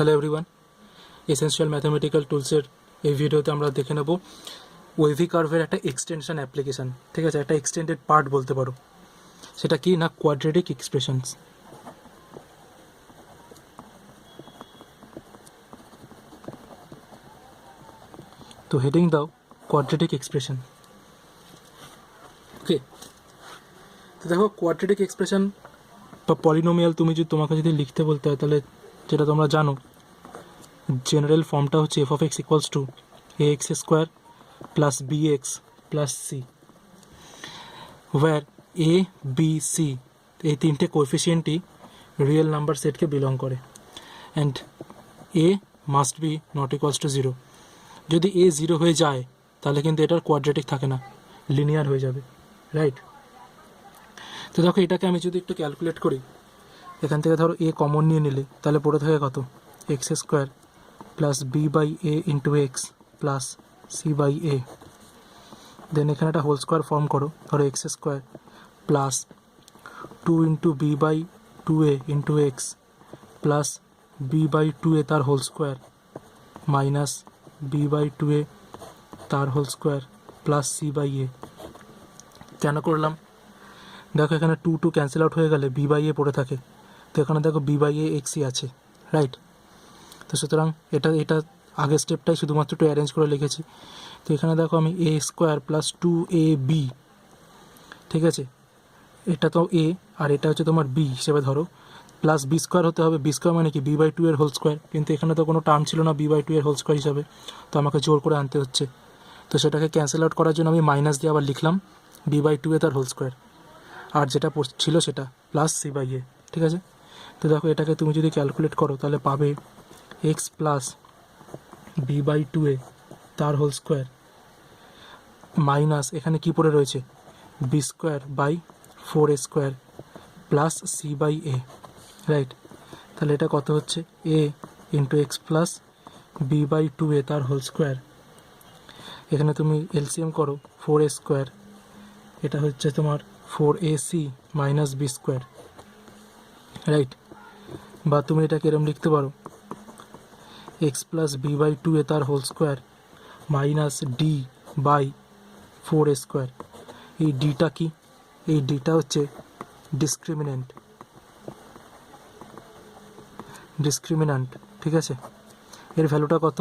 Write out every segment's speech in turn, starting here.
Hello everyone, essential mathematical টুলসের এই ভিডিওতে আমরা দেখে নেব ওয়েভি কার্ভের একটা এক্সটেনশন অ্যাপ্লিকেশান। ঠিক আছে, একটা এক্সটেন্ডেড পার্ট বলতে পারো। সেটা কি না, কোয়াড্রেটিক এক্সপ্রেশনস। তো হেডিং দাও কোয়াড্রেটিক এক্সপ্রেশন। ওকে, তো দেখো কোয়াড্রেটিক এক্সপ্রেশন বা পলিনোমিয়াল তোমাকে যদি লিখতে বলতে হয়, তাহলে যেটা তোমরা জানো, জেনারেল ফর্মটা হচ্ছে f of x equals to a x square plus b x plus c, where a b c এই তিনটে কোএফিসিয়েন্টই রিয়েল নাম্বার সেটকে বিলং করে, and a must be not equals to zero. যদি এ জিরো হয়ে যায় তাহলে কিন্তু এটার কোয়াড্রেটিক থাকে না, লিনিয়ার হয়ে যাবে, রাইট? তো দেখো, এটাকে আমি যদি একটু ক্যালকুলেট করি, এখান থেকে ধরো এ কমন নিয়ে নিলে তাহলে পড়ে থাকে কত, x square plus b by a into x plus c by a. Then এখানে একটা হোল স্কোয়ার ফর্ম করো, ধরো x square plus two into b by two a into x plus b by two a তার whole square minus b by two a তার whole square plus c by a. কেন করলাম? দেখো, এখানে two two cancel out হয়ে গেলে B by এ পড়ে থাকে, তো এখানে দেখো বি বাই এ এক্সই আছে, রাইট? তো সুতরাং এটা আগের স্টেপটাই শুধুমাত্র একটু অ্যারেঞ্জ করে লিখেছি। তো এখানে দেখো আমি এ square plus two A B, ঠিক আছে, এটা তো এ আর এটা হচ্ছে তোমার বি হিসেবে ধরো, প্লাস বি স্কোয়ার হতে হবে। বি স্কোয়ার মানে কি, বি বাই টু এর হোল স্কোয়ার, কিন্তু এখানে তো কোনো টার্ম ছিল না বি বাই টু এর হোল স্কোয়ার হিসাবে, তো আমাকে জোর করে আনতে হচ্ছে। তো সেটাকে ক্যান্সেল আউট করার জন্য আমি মাইনাস দিয়ে আবার লিখলাম বি বাই টু এ তার হোল স্কোয়ার, আর যেটা ছিল সেটা প্লাস সি বাই এ, ঠিক আছে? তো দেখো, এটাকে তুমি যদি ক্যালকুলেট করো তাহলে পাবে x plus b by two a তার হোল স্কোয়ার মাইনাস এখানে কি পড়ে রয়েছে, b square by four a square plus c by a, right? তাহলে এটা কত হচ্ছে, a into x plus b by two a তার হোল স্কোয়ার। এখানে তুমি এলসিএম করো, ফোর এ স্কোয়ার, এটা হচ্ছে তোমার four a c minus b square, right? বা তুমি এটাকে এরকম লিখতে পারো, x plus b by two a তার whole square minus d by four a square. এই ডিটা কি? এই ডিটা হচ্ছে ডিসক্রিমিন্যান্ট, ঠিক আছে? এর ভ্যালুটা কত?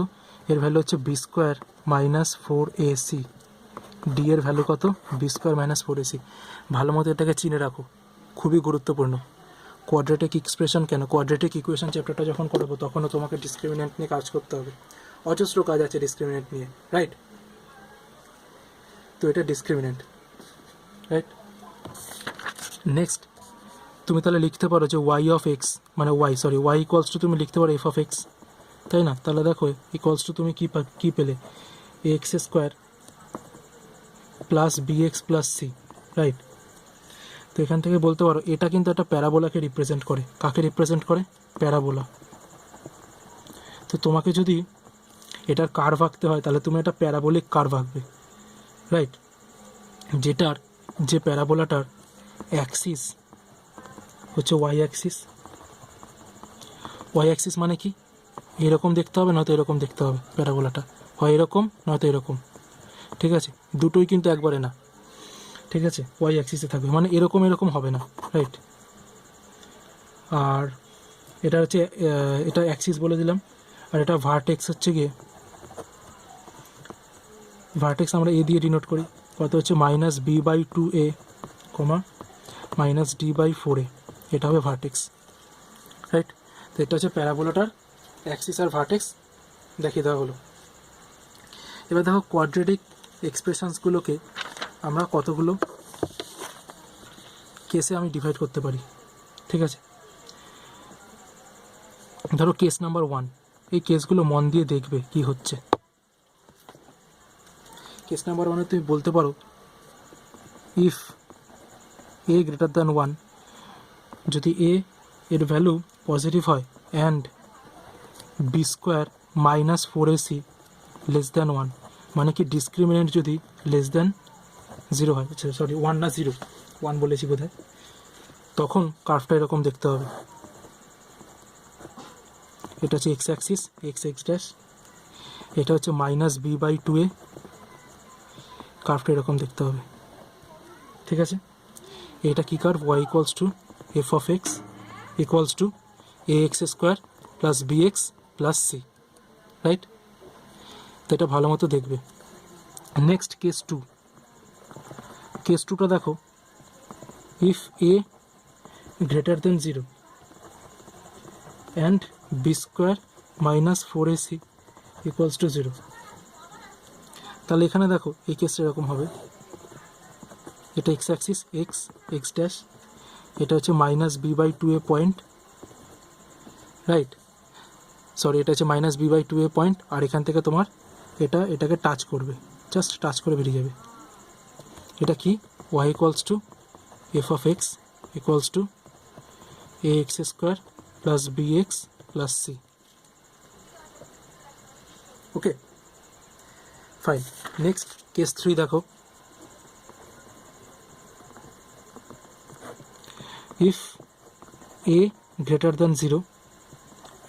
এর ভ্যালু হচ্ছে b square minus four a c. D এর ভ্যালু কত? B square minus four a c. ভালো মতো এটাকে চিনে রাখো, খুবই গুরুত্বপূর্ণ। কোয়াড্রেটিক এক্সপ্রেশন কেন, কোয়াড্রেটিক ইকুয়েশন চ্যাপ্টারটা যখন করবো তখনও তোমাকে ডিসক্রিমিন্যান্ট নিয়ে কাজ করতে হবে। অজস্র কাজ আছে ডিসক্রিমিন্যান্ট নিয়ে, রাইট? তো এটা ডিসক্রিমিন্যান্ট, রাইট? নেক্সট তুমি তাহলে লিখতে পারো যে ওয়াই অফ এক্স মানে ওয়াই ইকুয়ালস টু তুমি লিখতে পারো এফ অফ এক্স, তাই না? তাহলে দেখো ইকুয়ালস টু তুমি কী পেলে, x square plus b x plus c, right? তো এখান থেকে বলতে পারো এটা কিন্তু একটা প্যারাবোলাকে রিপ্রেজেন্ট করে। কাকে রিপ্রেজেন্ট করে? প্যারাবোলা। তো তোমাকে যদি এটার কার্ভ আঁকতে হয় তাহলে তুমি একটা প্যারাবোলিক কার্ভ আঁকবে, রাইট? যে প্যারাবোলাটার অ্যাক্সিস হচ্ছে ওয়াই অ্যাক্সিস। ওয়াই অ্যাক্সিস মানে কি, এরকম দেখতে হবে নয়তো এরকম দেখতে হবে। প্যারাবোলাটা হয় এরকম নয়তো এরকম, ঠিক আছে? দুটোই কিন্তু একবারে না, ঠিক আছে? ওয়াই অ্যাক্সিসে থাকবে, মানে এরকম হবে না, রাইট? আর এটা হচ্ছে এটা অ্যাক্সিস বলে দিলাম। আর এটা ভার্টেক্স হচ্ছে গিয়ে, ভার্টেক্স আমরা এ দিয়ে ডিনোট করি, কত হচ্ছে minus b by two a comma minus d by four a, এটা হবে ভার্টেক্স, রাইট? তো এটা হচ্ছে প্যারাবোলাটার অ্যাক্সিস আর ভার্টেক্স দেখিয়ে দেওয়া হলো। এবার দেখো, কোয়াড্রেটিক এক্সপ্রেশনসগুলোকে আমরা কতগুলো কেসে আমি ডিভাইড করতে পারি, ঠিক আছে? ধরো কেস নাম্বার 1, এই কেসগুলো মন দিয়ে দেখবে কি হচ্ছে। কেস নাম্বার 1-এ তুমি বলতে পারো ইফ এ গ্রেটার দ্যান 1, যদি এ এর ভ্যালু পজিটিভ হয় and b square minus four a c less than 1, মানে কি ডিসক্রিমিনেন্ট যদি লেস দ্যান 0 হয়, আচ্ছা সরি 1 না 0, 1 বলেছি বোধহয়, তখন কার্ভটা এরকম দেখতে হবে। এটা হচ্ছে x axis, x x dash, এটা হচ্ছে minus b by two a, কার্ভটা এরকম দেখতে হবে, ঠিক আছে। এটা কি curve, y equals to f of x equals to a x square plus b x plus c, right. তো এটা ভালো মতো দেখবে। নেক্সট কেস টু, কেস টুটা দেখো, if a greater then 0 and b square minus 4ac equals to 0, তাহলে এখানে দেখো এই কেসটা এরকম হবে, এটা x axis x x dash, এটা হচ্ছে minus b by two a point, right, sorry এটা হচ্ছে minus b by two a point, আর এখান থেকে তোমার এটাকে টাচ করবে, জাস্ট টাচ করে বেরিয়ে যাবে। এটা কি, y equals to f of x equals to a x square plus b x plus c, okay fine. Next case 3 দেখো, if a greater then 0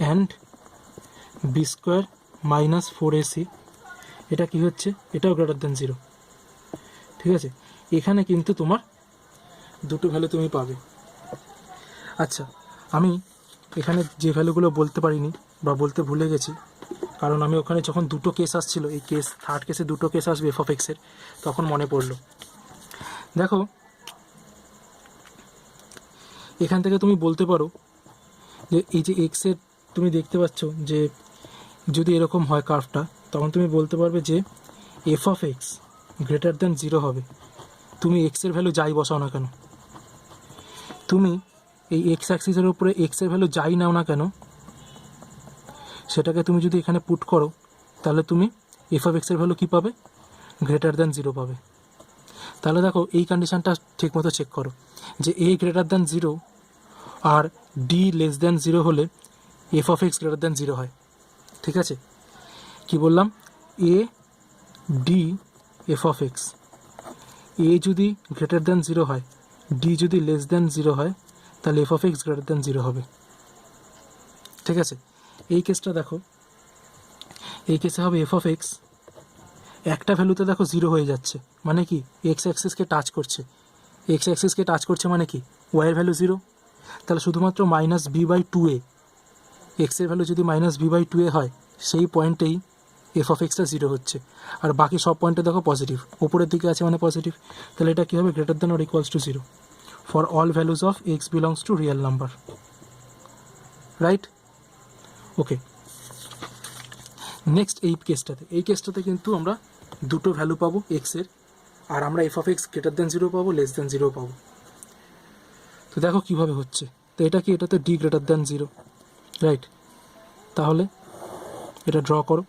and b square minus 4ac, এটা কি হচ্ছে, এটাও গ্রেটার দেন 0, ঠিক আছে। এখানে কিন্তু তোমার দুটো ভ্যালু তুমি পাবে। আচ্ছা, আমি এখানে যে ভ্যালুগুলো বলতে পারিনি বা বলতে ভুলে গেছি, কারণ আমি ওখানে যখন দুটো কেস আসছিল, এই কেস থার্ড কেসে দুটো কেস আসবে এফ অফ এক্সের, তখন মনে পড়লো। দেখো এখান থেকে তুমি বলতে পারো যে এই যে এক্সের তুমি দেখতে পাচ্ছ যে যদি এরকম হয় কার্ভটা, তখন তুমি বলতে পারবে যে এফ অফ এক্স গ্রেটার দেন 0 হবে, তুমি এক্সের ভ্যালু যাই বসাও না কেন, তুমি এই এক্স অ্যাক্সিসের উপরে এক্সের ভ্যালু যাই নাও না কেন, সেটাকে তুমি যদি এখানে পুট করো, তাহলে তুমি এফ অফ এক্সের ভ্যালু কী পাবে, গ্রেটার দেন 0 পাবে। তাহলে দেখো এই কন্ডিশানটা ঠিকমতো চেক করো যে এ গ্রেটার দেন 0 আর ডি লেস দেন 0 হলে এফ অফ এক্স গ্রেটার দেন 0 হয়, ঠিক আছে। কি বললাম, a d f of x, a যদি গ্রেটার দেন 0 হয়, ডি যদি লেস দেন 0 হয়, তাহলে এফ অফ এক্স গ্রেটার দেন 0 হবে, ঠিক আছে। এই কেসটা দেখো, এই কেসে হবে এফ অফ এক্স, একটা ভ্যালুতে দেখো 0 হয়ে যাচ্ছে, মানে কি এক্স অ্যাক্সিসকে টাচ করছে, এক্স অ্যাক্সিসকে টাচ করছে মানে কি ওয়াইয়ের ভ্যালু 0, তাহলে শুধুমাত্র মাইনাস বি বাই টু এ, এক্সের ভ্যালু যদি মাইনাস বি বাই টু এ হয়, সেই পয়েন্টেই এফ অফ এক্সটা 0 হচ্ছে, আর বাকি সব পয়েন্টে দেখো পজিটিভ, ওপরের দিকে আছে মানে পজিটিভ, তাহলে এটা কী হবে, greater than or equals to 0 for all values of x belongs to real number, right, okay. Next এই কেসটাতে কিন্তু আমরা দুটো ভ্যালু পাবো এক্সের, আর আমরা এফ অফ এক্স গ্রেটার দেন 0 পাবো, লেস দেন 0 পাবো। তো দেখো কীভাবে হচ্ছে, তো এটা কি, এটা তো ডি গ্রেটার দেন 0, রাইট, তাহলে এটা ড্র করো,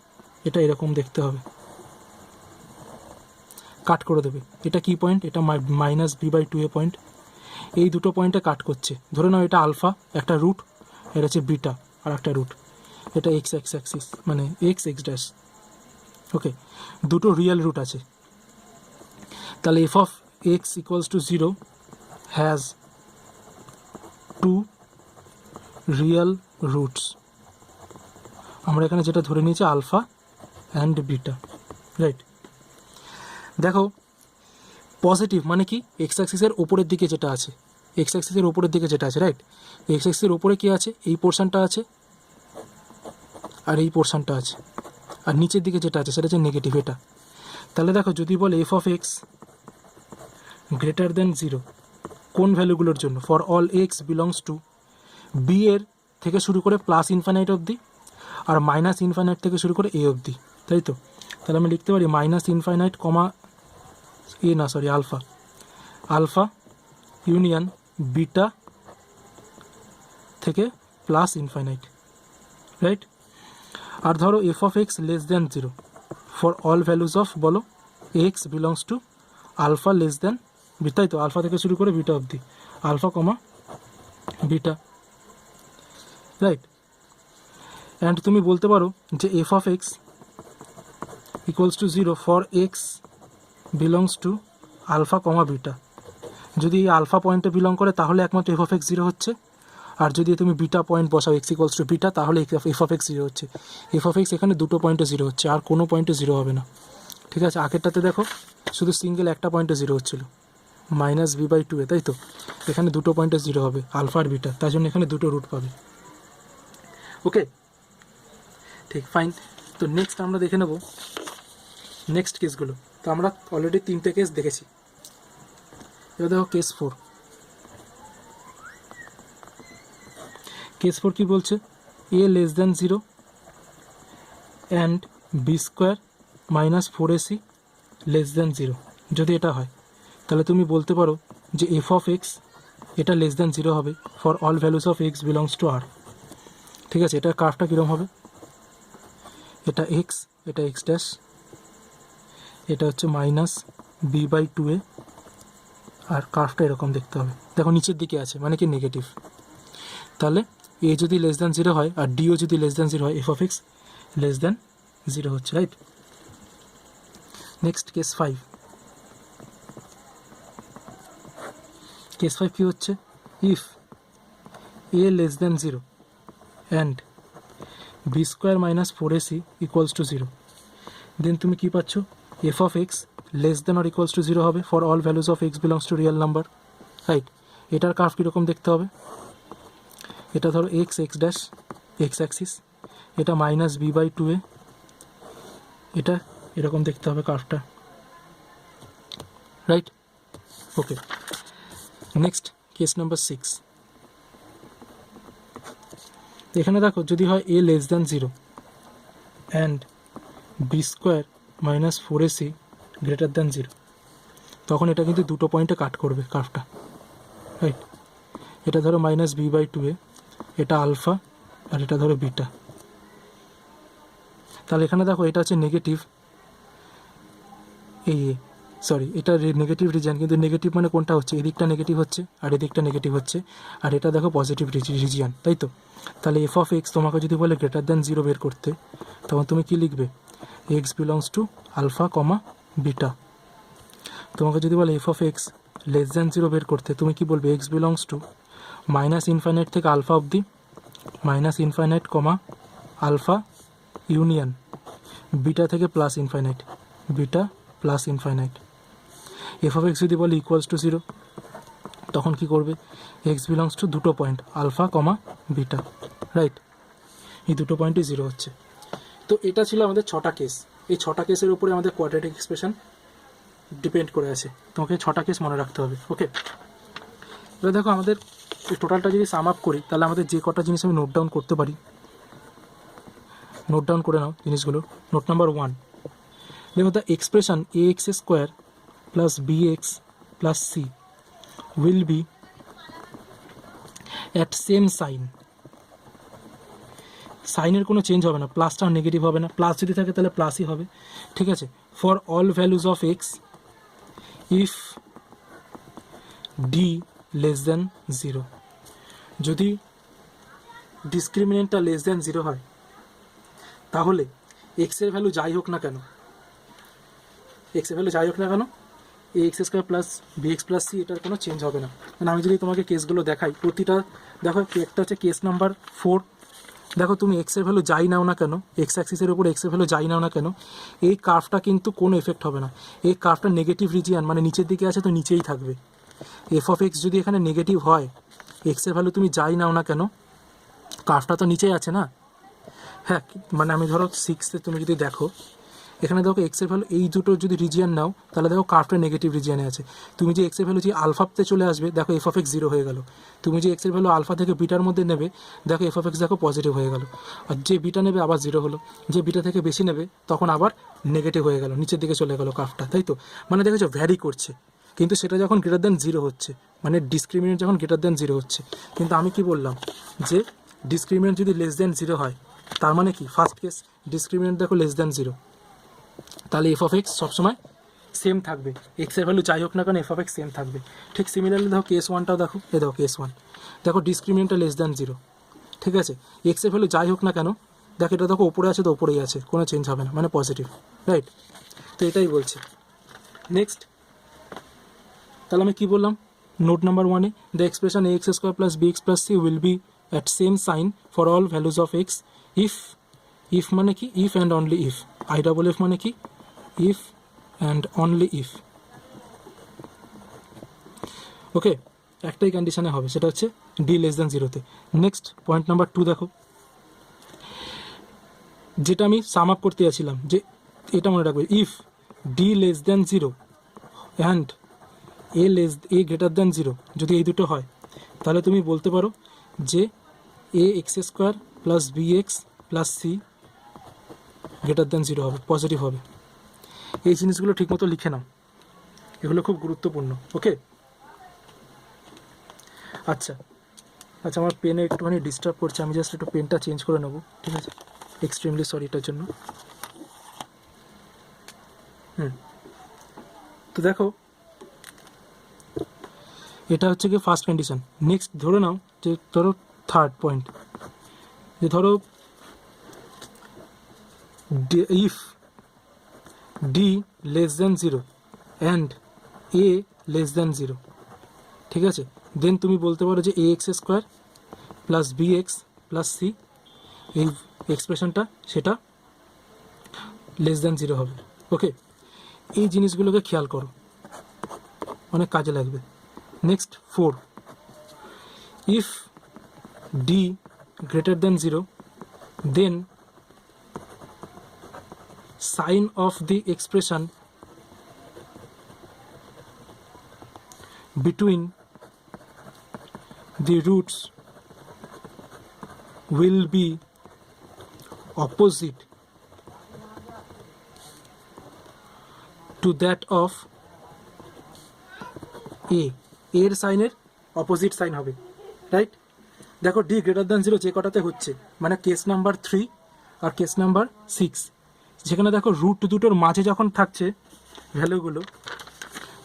এটা এরকম দেখতে হবে, কাট করে দেবে, এটা কি পয়েন্ট, এটা minus b by two a point, এই দুটো পয়েন্টে কাট করছে, ধরে নাও এটা আলফা একটা রুট, এটা হচ্ছে বিটা আর একটা রুট, এটা এক্স এক্স অ্যাক্সিস মানে এক্স এক্স ড্যাশ, ওকে, দুটো রিয়েল রুট আছে, তাহলে F of x equals to 0 has to real roots, আমরা এখানে যেটা ধরে নিয়েছি আলফা অ্যান্ড বিটা, রাইট। দেখো পজিটিভ মানে কি, এক্স অ্যাক্সিসের ওপরের দিকে যেটা আছে, এক্স অ্যাক্সিসের ওপরের দিকে যেটা আছে, রাইট, এক্স অ্যাক্সিসের ওপরে কি আছে, এই পোর্শনটা আছে আর এই পোর্শনটা আছে, আর নিচের দিকে যেটা আছে সেটা হচ্ছে নেগেটিভ, এটা। তাহলে দেখো যদি বলে এফ অফ এক্স গ্রেটার দেন 0 কোন ভ্যালুগুলোর জন্য, for all x belongs to b এর থেকে শুরু করে প্লাস ইনফাইনাইট অবধি, আর মাইনাস ইনফাইনাইট থেকে শুরু করে এ অবধি, তাই তো। তাহলে আমি লিখতে পারি minus infinite comma alpha, alpha union beta থেকে প্লাস ইনফাইনাইট, রাইট। আর ধরো f of x less than 0 for all values of বলো x belongs to alpha less than বিটাই তো, আলফা থেকে শুরু করে বিটা অবধি, alpha comma beta, right. And তুমি বলতে পারো যে f of x equals to 0 for x belongs to alpha comma beta, যদি এই আলফা পয়েন্টে বিলং করে তাহলে একমাত্র এফ অফ এক্স 0 হচ্ছে, আর যদি তুমি বিটা পয়েন্ট বসাও এক্স ইকুয়ালস টু বিটা, তাহলে এফ অফ এক্স জিরো হচ্ছে। এফ অফ এক্স এখানে দুটো পয়েন্টে জিরো হচ্ছে, আর কোনো পয়েন্টে জিরো হবে না। ঠিক আছে, আগেরটাতে দেখো শুধু সিঙ্গেল একটা পয়েন্টে জিরো হচ্ছিলো, মাইনাস বি বাই টু এ, তাই তো? এখানে দুটো পয়েন্টে জিরো হবে, আলফা আর বিটা, তাই জন্য এখানে দুটো রুট পাবে। ওকে, ঠিক, ফাইন। তো নেক্সট আমরা দেখে নেব নেক্সট কেসগুলো। তো আমরা অলরেডি 3টে কেস দেখেছি, এবার দেখো কেস 4। কেস 4 কী বলছে? A less than 0 and b square minus 4ac less than 0। যদি এটা হয় তাহলে তুমি বলতে পারো যে এফ অফ এক্স এটা লেস দ্যান 0 হবে for all values of x belongs to R. ঠিক আছে, এটার কার্ভটা কীরকম হবে? এটা এক্স, এটা এক্স ড্যাশ, এটা হচ্ছে মাইনাস বি বাই টু এ, আর কার্ভটা এরকম দেখতে হবে। দেখো নিচের দিকে আছে, মানে কি নেগেটিভ। তাহলে এ যদি লেস দ্যান 0 হয় আর ডিও যদি লেস দ্যান 0 হয়, f of x less than 0 হচ্ছে, রাইট? Next case 5। কেস 5 কী হচ্ছে? If a less than 0 and b square minus 4ac equals to 0, then তুমি কী পাচ্ছ? F of x less than or equals to 0 হবে for all values of x belongs to real number, right? এটার curve কীরকম দেখতে হবে? এটা ধরো x, x dash, x axis, এটা minus b by two a, এটা এরকম দেখতে হবে কার্ভটা, right? Okay, next case number 6। এখানে দেখো যদি হয় a less than 0 and b square minus 4ac greater than 0, তখন এটা কিন্তু দুটো পয়েন্টে কাট করবে কার্ভটা, রাইট? এটা ধরো minus b by two a, এটা আলফা, আর এটা ধরো বিটা। তাহলে এখানে দেখো এটা হচ্ছে নেগেটিভ, এই সরি, এটা নেগেটিভ রিজিয়ান, কিন্তু নেগেটিভ মানে কোনটা হচ্ছে? এদিকটা নেগেটিভ হচ্ছে আর এদিকটা নেগেটিভ হচ্ছে, আর এটা দেখো পজিটিভ রিজিয়ান, তাই তো? তাহলে এফ অফ এক্স তোমাকে যদি বলে গ্রেটার দ্যান 0 বের করতে, তখন তুমি কি লিখবে? X belongs to alpha comma beta. তোমাকে যদি বলে f of x less than 0 বের করতে, তুমি কি বলবে? X belongs to minus infinite থেকে আলফা অবধি, minus infinite comma alpha union beta থেকে plus infinite, beta plus infinite. F of x যদি বলে ইকুয়ালস টু 0, তখন কি করবে? এক্স বিলংস টু দুটো point alpha comma beta, right? এই দুটো পয়েন্টই 0 হচ্ছে। তো এটা ছিল আমাদের 6টা কেস। এই 6টা কেসের উপরে আমাদের কোয়াড্রেটিক এক্সপ্রেশন ডিপেন্ড করে আছে। তোমাকে 6টা কেস মনে রাখতে হবে, ওকে? এবার দেখো আমাদের এই টোটালটা যদি সাম আপ করি, তাহলে আমাদের যে কটা জিনিস আমি নোট ডাউন করতে পারি, নোট ডাউন করে নাও জিনিসগুলো। নোট নাম্বার 1, দেখো the expression a x square plus b x plus c will be at same sign. সাইনের কোনো চেঞ্জ হবে না, প্লাসটা নেগেটিভ হবে না, প্লাস যদি থাকে তাহলে প্লাসই হবে, ঠিক আছে? For all values of x if d less than 0, যদি ডিসক্রিমিনেন্টটা লেস দ্যান 0 হয়, তাহলে এক্সের ভ্যালু যাই হোক না কেন, এক্সের ভ্যালু যাই হোক না কেন, a x square plus b x plus c এটার কোনো চেঞ্জ হবে না। মানে আমি যদি তোমাকে কেসগুলো দেখাই, প্রতিটা দেখো, একটা হচ্ছে কেস নাম্বার 4। দেখো তুমি এক্সের ভ্যালু যাই নাও না কেন, এক্স অ্যাক্সিসের উপর এক্সের ভ্যালু যাই নাও না কেন, এই কার্ভটা কিন্তু কোনো এফেক্ট হবে না। এই কার্ভটা নেগেটিভ রিজিয়ান, মানে নিচের দিকে আছে তো নিচেই থাকবে। এফ অফ এক্স যদি এখানে নেগেটিভ হয়, এক্সের ভ্যালু তুমি যাই নাও না কেন, কার্ভটা তো নিচেই আছে না? হ্যাঁ, মানে আমি ধরো 6-এ তুমি যদি দেখো, এখানে দেখো এক্সের ভ্যালু এই দুটো যদি রিজিয়ান নাও, তাহলে দেখো কার্ভটা নেগেটিভ রিজিয়ানে আছে। তুমি যে এক্সের ভ্যালু যে আলফাতে চলে আসবে, দেখো এফ অফ এক্স 0 হয়ে গেল। তুমি যে এক্সের ভ্যালু আলফা থেকে বিটার মধ্যে নেবে, দেখো এফ অফ এক্স দেখো পজিটিভ হয়ে গেল। আর যে বিটা নেবে আবার 0 হলো, যে বিটা থেকে বেশি নেবে তখন আবার নেগেটিভ হয়ে গেল, নিচের দিকে চলে গেল কার্ভটা, তাই তো? মানে দেখেছো ভ্যারি করছে, কিন্তু সেটা যখন গ্রেটার দ্যান 0 হচ্ছে, মানে ডিসক্রিমিনেন্ট যখন গ্রেটার দ্যান 0 হচ্ছে। কিন্তু আমি কি বললাম যে ডিসক্রিমিনেন্ট যদি লেস দ্যান 0 হয়, তার মানে কি? ফার্স্ট কেস ডিসক্রিমিনেন্ট দেখো লেস দ্যান 0, তাহলে এফ অফ এক্স সবসময় সেম থাকবে, এক্সের ভ্যালু যাই হোক না কেন এফ অফ এক্স সেম থাকবে। ঠিক সিমিলারলি দেখো কেস 1টাও দেখো, এ দেখো কেস 1, দেখো ডিসক্রিমিনেন্টটা লেস দ্যান 0, ঠিক আছে? এক্সের ভ্যালু যাই হোক না কেন, দেখো এটা দেখো ওপরে আছে তো ওপরেই আছে, কোনো চেঞ্জ হবে না, মানে পজিটিভ, রাইট? তো এটাই বলছে। নেক্সট, তাহলে আমি কী বললাম? Note number 1 the expression ax square plus bx plus c will be at same sign for all values of x if মানে কি if and only if, i double f মানে কি if and only if. Okay, একটাই কন্ডিশনে হবে, সেটা হচ্ছে d less than 0-তে। নেক্সট পয়েন্ট নাম্বার 2 দেখো, যেটা আমি সাম আপ করতে যাচ্ছিলাম, যে এটা মনে রাখবে, if d less than 0 and A greater than 0, যদি এই দুটো হয় তাহলে তুমি বলতে পারো যে a x square plus b x plus c greater than 0 হবে, পজিটিভ হবে। এই জিনিসগুলো ঠিকমতো লিখে নাও, এগুলো খুব গুরুত্বপূর্ণ। ওকে, আচ্ছা আচ্ছা, আমার পেনে একটুখানি ডিস্টার্ব করছে, আমি জাস্ট একটু পেনটা চেঞ্জ করে নেবো, ঠিক আছে? এক্সট্রিমলি সরি এটার জন্য। তো দেখো, এটা হচ্ছে কি ফার্স্ট কন্ডিশন। নেক্সট ধরে নাও যে, ধরো থার্ড পয়েন্ট, যে ধরো if d less than 0 and a less than 0, ঠিক আছে? দেন তুমি বলতে পারো যে a x square plus b x plus c, এই এক্সপ্রেশনটা সেটা লেস দ্যান 0 হবে। ওকে, এই জিনিসগুলোকে খেয়াল করো, অনেক কাজে লাগবে। Next 4, if d greater than 0 then sign of the expression between the roots will be opposite to that of a, এর সাইনের অপোজিট সাইন হবে, রাইট? দেখো ডি গ্রেটার দ্যান 0 যে কটাতে হচ্ছে, মানে কেস নাম্বার 3 আর কেস নাম্বার 6, যেখানে দেখো রুট দুটোর মাঝে যখন থাকছে ভ্যালুগুলো,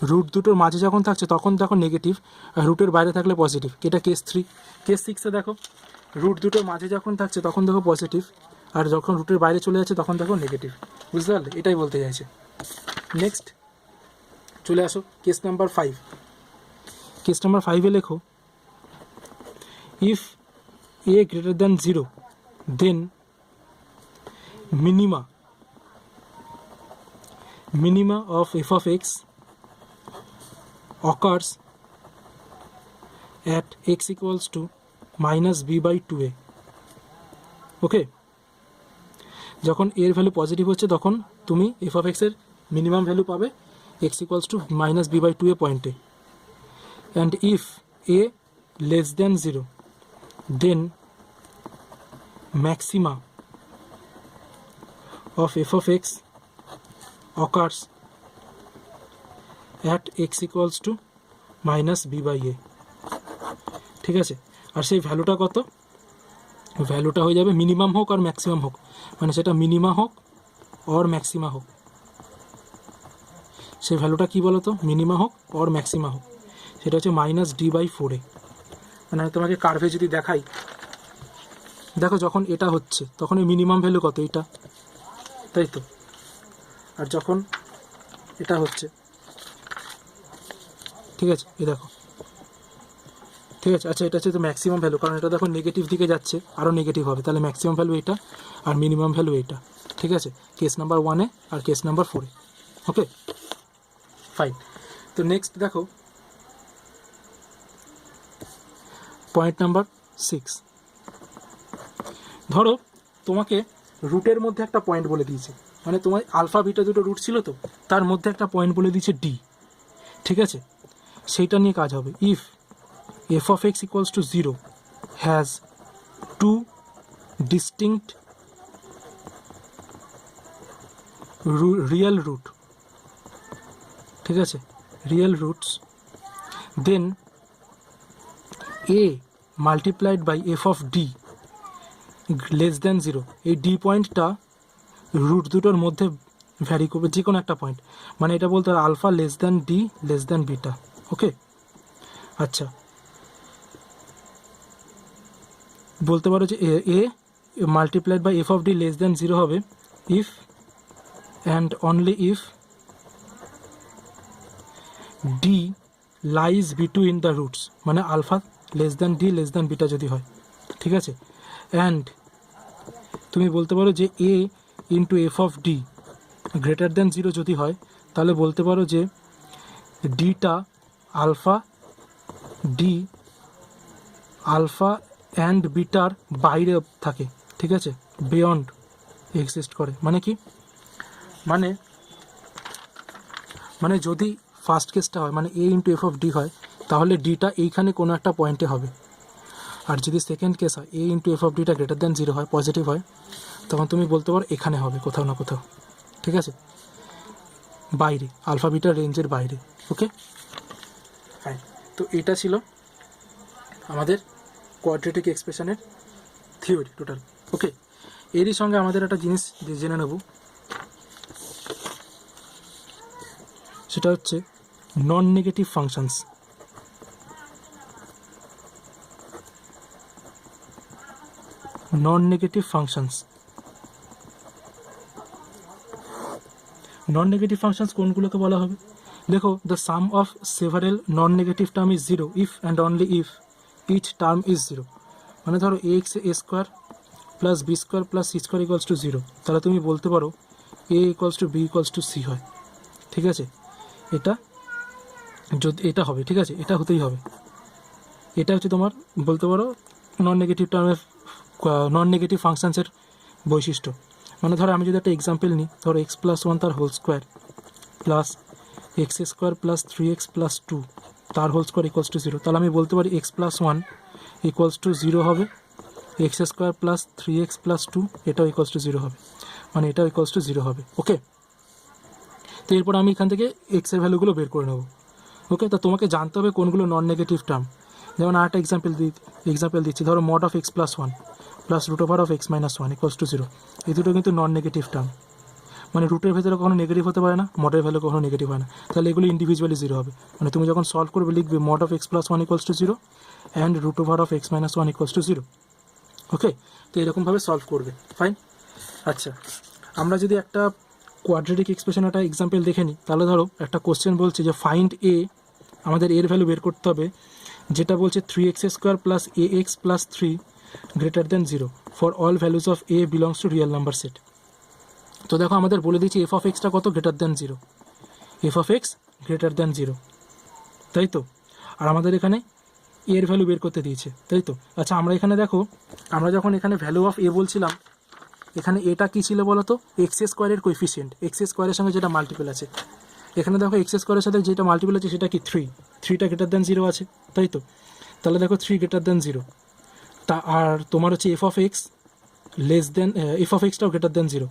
রুট দুটোর মাঝে যখন থাকছে তখন দেখো নেগেটিভ, আর রুটের বাইরে থাকলে পজিটিভ। এটা কেস 3। কেস 6-এ দেখো রুট দুটোর মাঝে যখন থাকছে তখন দেখো পজিটিভ, আর যখন রুটের বাইরে চলে যাচ্ছে তখন দেখো নেগেটিভ। বুঝতে পারলে? এটাই বলতে চাইছে। নেক্সট চলে আসো কেস নাম্বার 5। কেস নাম্বার 5-এ লেখো, if a greater than 0 then minima of f of x occurs at x equals to minus b by 2a. Okay, যখন এর ভ্যালু পজিটিভ হচ্ছে তখন তুমি এফ অফ এক্সের মিনিমাম ভ্যালু পাবে x equals to minus b by 2a পয়েন্টে। And if a less than 0 then maxima of f of x occurs at x equals to minus b by a, ঠিক আছে? আর সেই ভ্যালুটা কত? ভ্যালুটা হয়ে যাবে মিনিমাম হোক আর ম্যাক্সিমাম হোক, মানে সেটা মিনিমা হোক অর ম্যাক্সিমা হোক, সেই ভ্যালুটা কী বলো তো? মিনিমা হোক অর ম্যাক্সিমা হোক, সেটা হচ্ছে মাইনাস ডি বাই 4a। মানে আমি তোমাকে কার্ভে যদি দেখাই, দেখো যখন এটা হচ্ছে তখন এই মিনিমাম ভ্যালু কত? এটা, তাই তো? আর যখন এটা হচ্ছে, ঠিক আছে, এই দেখো, ঠিক আছে। আচ্ছা, এটা হচ্ছে তো ম্যাক্সিমাম ভ্যালু, কারণ এটা দেখো নেগেটিভ দিকে যাচ্ছে, আরও নেগেটিভ হবে, তাহলে ম্যাক্সিমাম ভ্যালু এটা আর মিনিমাম ভ্যালু এটা, ঠিক আছে? কেস নাম্বার 1-এ আর কেস নাম্বার 4-এ। ওকে, ফাইন। তো নেক্সট দেখো পয়েন্ট নাম্বার 6। ধরো তোমাকে রুটের মধ্যে একটা পয়েন্ট বলে দিয়েছে, মানে তোমার আলফা বিটা দুটো রুট ছিল তো, তার মধ্যে একটা পয়েন্ট বলে দিয়েছে ডি, ঠিক আছে? সেইটা নিয়ে কাজ হবে। If f of x equals to 0 has 2 distinct real root, ঠিক আছে, real roots, then a multiplied by f of d less than 0, এই ডি পয়েন্টটা রুট দুটোর মধ্যে ভ্যারি করবে, যে কোনো একটা পয়েন্ট, মানে এটা বলতে হবে alpha less than d less than beta. Okay, আচ্ছা, বলতে পারো যে a multiplied by f of d less than 0 হবে if and only if d lies between the roots, মানে alpha less than d less than beta যদি হয়, ঠিক আছে। অ্যান্ড তুমি বলতে পারো যে a into f of d greater than 0 যদি হয়, তাহলে বলতে পারো যে ডিটা alpha d alpha and bitter বাইরে থাকে, ঠিক আছে, বিয়ন্ড এক্সিস্ট করে। মানে কি, মানে যদি ফার্স্ট কেসটা হয় মানে এ ইন্টু এফ অফ ডি হয়, তাহলে ডিটা এইখানে কোনো একটা পয়েন্টে হবে। আর যদি সেকেন্ড কেস হয় এ ইন্টু এফ অফ ডিটা গ্রেটার দ্যান 0 হয়, পজিটিভ হয়, তখন তুমি বলতে পারো এখানে হবে কোথাও না কোথাও, ঠিক আছে, বাইরে, আলফা বিটার রেঞ্জের বাইরে। Okay fine. তো এটা ছিল আমাদের কোয়াড্রেটিক এক্সপ্রেশনের থিওরি টোটাল। ওকে, এরই সঙ্গে আমাদের একটা জিনিস জেনে নেব, সেটা হচ্ছে non negative functions. Non negative functions, non negative functions কোনগুলোকে বলা হবে? দেখো, the sum of several non negative term is 0 if and only if each term is 0। মানে ধরো a x a square plus b square plus c square equals to 0, তাহলে তুমি বলতে পারো a equals to b equals to c হয়, ঠিক আছে। এটা যদি এটা হবে, ঠিক আছে, এটা হতেই হবে। এটা হচ্ছে তোমার বলতে পারো নন নেগেটিভ টার্মের নন নেগেটিভ ফাংশনসের বৈশিষ্ট্য। মানে ধরো আমি যদি একটা এক্সাম্পল নিই, ধরো এক্স প্লাস 1 তার whole square plus x square plus 3x plus 2 তার হোল স্কোয়ার ইকুয়ালস টু 0, তাহলে আমি বলতে পারি এক্স প্লাস 1 ইকুয়ালস টু 0 হবে, x square plus 3x plus 2 এটাও ইকুয়ালস টু 0 হবে, মানে এটাও ইকুয়ালস টু 0 হবে। ওকে, তো এরপর আমি এখান থেকে এক্সের ভ্যালুগুলো বের করে নেবো। ওকে, তো তোমাকে জানতে হবে কোনগুলো নন নেগেটিভ টার্ম। যেমন আরেকটা এক্সাম্পল দিচ্ছি, ধরো mod of x plus 1 plus root over of x minus 1 equals to 0, এই দুটো কিন্তু নন নেগেটিভ টার্ম। মানে রুটের ভেতরে কখনো নেগেটিভ হতে পারে না, মডের ভ্যালু কখনো নেগেটিভ হয় না, তাহলে এগুলো ইন্ডিভিজুয়ালি 0 হবে। মানে তুমি যখন সলভ করবে লিখবে mod of x plus 1 equals to 0 and root over of x minus 1 equals to 0। Okay, তো এরকমভাবে সলভ করবে। ফাইন। আচ্ছা, আমরা যদি একটা কোয়াড্রেটিক এক্সপ্রেশন একটা এক্সাম্পল দেখে নিই, তাহলে ধরো একটা কোশ্চেন বলছে যে ফাইন্ড এ, আমাদের এর ভ্যালু বের করতে হবে, যেটা বলছে 3x square plus A x plus 3 greater than 0 for all values of A belongs to real number set. তো দেখো আমাদের বলে দিচ্ছি এফ অফ এক্সটা কত, greater than 0, F of x greater than 0, তাই তো। আর আমাদের এখানে এর ভ্যালু বের করতে দিয়েছে, তাই তো। আচ্ছা, আমরা এখানে দেখো, আমরা যখন এখানে ভ্যালু অফ এ বলছিলাম, এখানে এটা কী ছিল বলো তো, এক্স স্কোয়ারের কোএফিসিয়েন্ট, এক্স স্কোয়ারের সঙ্গে যেটা মাল্টিপল আছে। এখানে দেখো এক্স স্কোয়ারের সাথে যেটা মাল্টিপল আছে সেটা কি 3টা গ্রেটার দ্যান 0 আছে, তাই তো। তাহলে দেখো 3 গ্রেটার দ্যান 0, তা আর তোমার হচ্ছে f of x less than, f of এক্সটাও গ্রেটার দ্যান 0।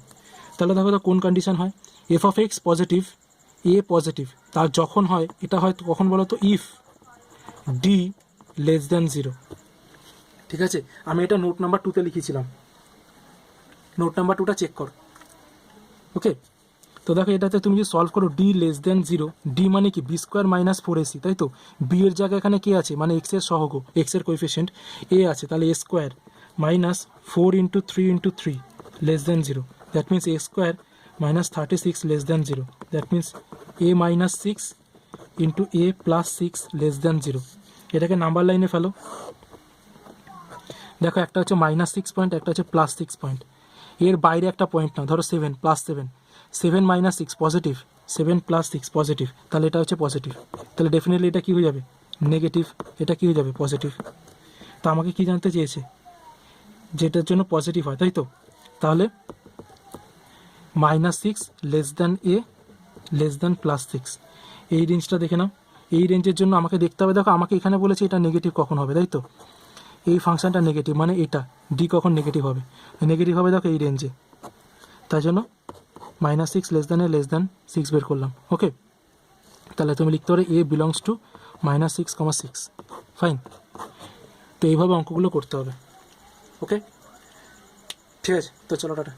তাহলে দেখো তো কোন কন্ডিশন হয়, f of x positive, a positive, তার যখন হয় এটা হয় কখন বলো তো, ইফ ডি লেস দেন 0, ঠিক আছে। আমি এটা নোট নাম্বার 2তে লিখেছিলাম, নোট নাম্বার 2টা চেক করো। ওকে, তো দেখো এটাতে তুমি যদি সলভ করো ডি লেস দেন 0, ডি মানে কি বি স্কোয়ার মাইনাস 4ac, তাই তো। বি এর জায়গায় এখানে কে আছে, মানে এক্সের সহগ, এক্সের কোএফিসিয়েন্ট এ আছে, তাহলে a square minus 4 into 3 into 3 less than 0, that means a square minus 36 less than 0, that means a minus 6 into a plus 6 less than 0। এটাকে নাম্বার লাইনে ফেলো, দেখো একটা হচ্ছে -6 পয়েন্ট, একটা হচ্ছে +6 পয়েন্ট, এর বাইরে একটা পয়েন্ট না, ধরো 7 +7, 7 - 6 পজিটিভ, 7 + 6 পজিটিভ, তাহলে এটা হচ্ছে পজিটিভ, তাহলে ডেফিনেটলি এটা কী হয়ে যাবে, নেগেটিভ, এটা কী হয়ে যাবে, পজিটিভ। তো আমাকে কি জানতে চেয়েছে, যেটার জন্য পজিটিভ হয়, তাই তো। তাহলে -6 less than a less than +6, এই রেঞ্জটা দেখে নাও। এই রেঞ্জের জন্য আমাকে দেখতে হবে, দেখো আমাকে এখানে বলেছে এটা নেগেটিভ কখন হবে, তাই তো। এই ফাংশনটা নেগেটিভ, মানে এটা ডি কখন নেগেটিভ হবে, নেগেটিভ হবে দেখো এই রেঞ্জে, তাই জন্য -6 less than a less than 6 বের করলাম। ওকে, তাহলে তুমি লিখতে পারো এ বিলংস টু -6,6। ফাইন। তো এইভাবে অঙ্কগুলো করতে হবে। ওকে, ঠিক আছে, তো চলো টাটা।